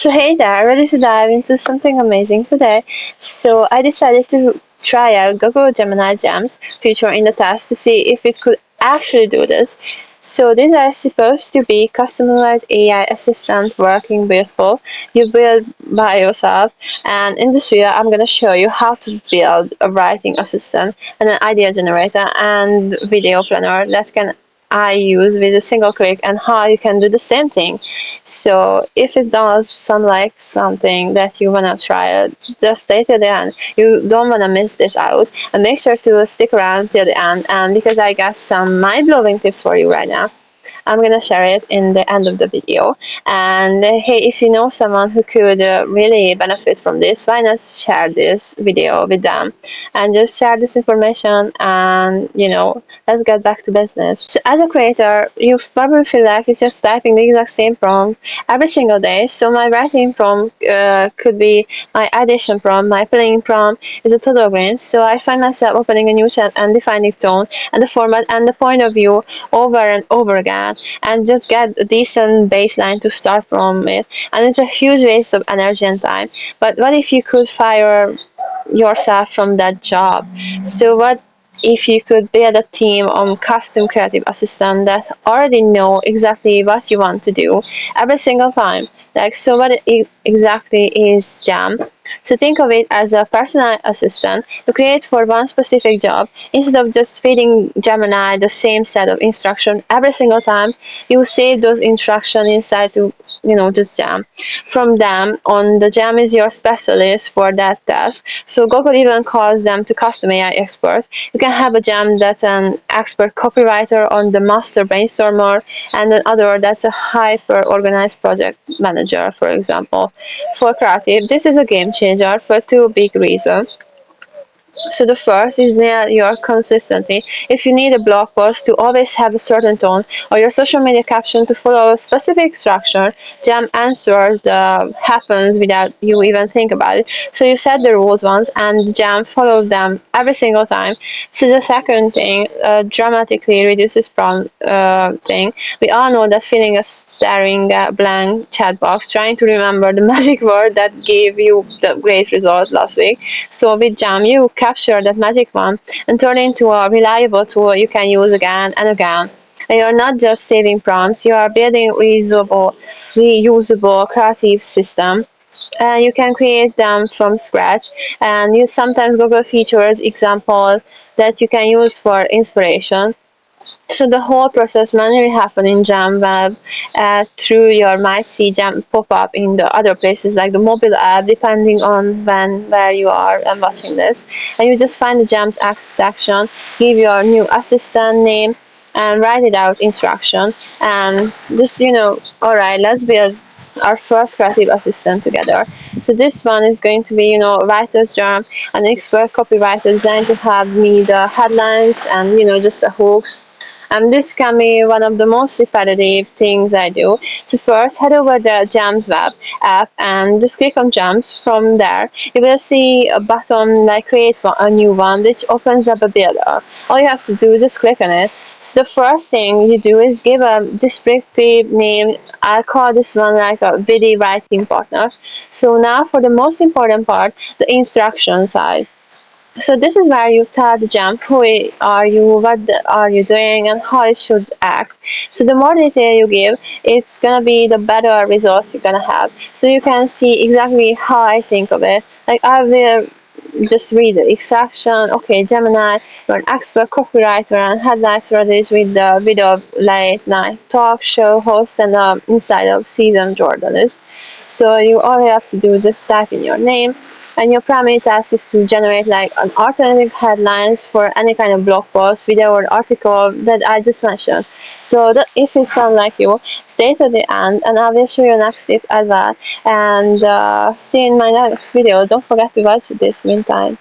So hey there, ready to dive into something amazing today? So I decided to try out Google Gemini Gems feature in the test to see if it could actually do this. So these are supposed to be customized AI assistant working beautiful. You build by yourself, and in this video I'm gonna show you how to build a writing assistant and an idea generator and video planner that can I use with a single click, and how you can do the same thing. So if it does sound like something that you wanna try just stay till the end. You don't wanna miss this out, and make sure to stick around till the end. And because I got some mind-blowing tips for you right now, I'm gonna share it in the end of the video. And hey, if you know someone who could really benefit from this, why not share this video with them and just share this information, and let's get back to business. So as a creator, you probably feel like you're just typing the exact same prompt every single day. So my writing prompt could be my addition prompt, my playing prompt is a total range. So I find myself opening a new chat and defining tone and the format and the point of view over and over again, and just get a decent baseline to start from it. And it's a huge waste of energy and time. But what if you could fire yourself from that job? So what if you could build a team of custom creative assistants that already know exactly what you want to do every single time? Like, so what exactly is Jam? So think of it as a personal assistant who creates for one specific job. Instead of just feeding Gemini the same set of instructions every single time, you save those instructions inside to, just Jam. From them on, the Jam is your specialist for that task. So Google even calls them to custom AI experts. You can have a Jam that's an expert copywriter on the master brainstormer, and another that's a hyper organized project manager, for example. For creative, this is a game changer for two big reasons. So the first is nail your consistency. If you need a blog post to always have a certain tone, or your social media caption to follow a specific structure, Jam answers the happens without you even think about it. So you set the rules once, and Jam follows them every single time. So the second thing dramatically reduces prompt thing. We all know that feeling of staring at blank chat box, trying to remember the magic word that gave you the great result last week. So with Jam, you capture that magic one and turn it into a reliable tool you can use again and again. And you're not just saving prompts, you are building reusable creative system. And you can create them from scratch, and use sometimes Google features examples that you can use for inspiration. So the whole process manually happen in Jam web through your might see Jam pop up in the other places like the mobile app, depending on where you are and watching this. And you just find the Jam's section, give your new assistant name, and write it out instructions, and just alright, let's build our first creative assistant together. So this one is going to be, writer's Jam, an expert copywriter designed to have me the headlines and just the hooks. This can be one of the most repetitive things I do. So first, head over the Jams web app and just click on Jams. From there, you will see a button like create a new one, which opens up a builder. All you have to do is just click on it. So the first thing you do is give a descriptive name. I'll call this one like a video writing partner. So now for the most important part, the instruction side. So this is where you tell the Jam who are you, what are you doing, and how it should act. So the more detail you give, it's gonna be the better results you're gonna have. So you can see exactly how I think of it. Like I will just read the extraction. Okay, Gemini, you're an expert copywriter and headlines for this with the video of late night talk show host and inside of seasoned journalist. So all you have to do is just type in your name, and your primary task is to generate like an alternative headlines for any kind of blog post, video, or article that I just mentioned. So if it sounds like you, stay to the end, and I will show you next tip as well. And see you in my next video. Don't forget to watch this meantime.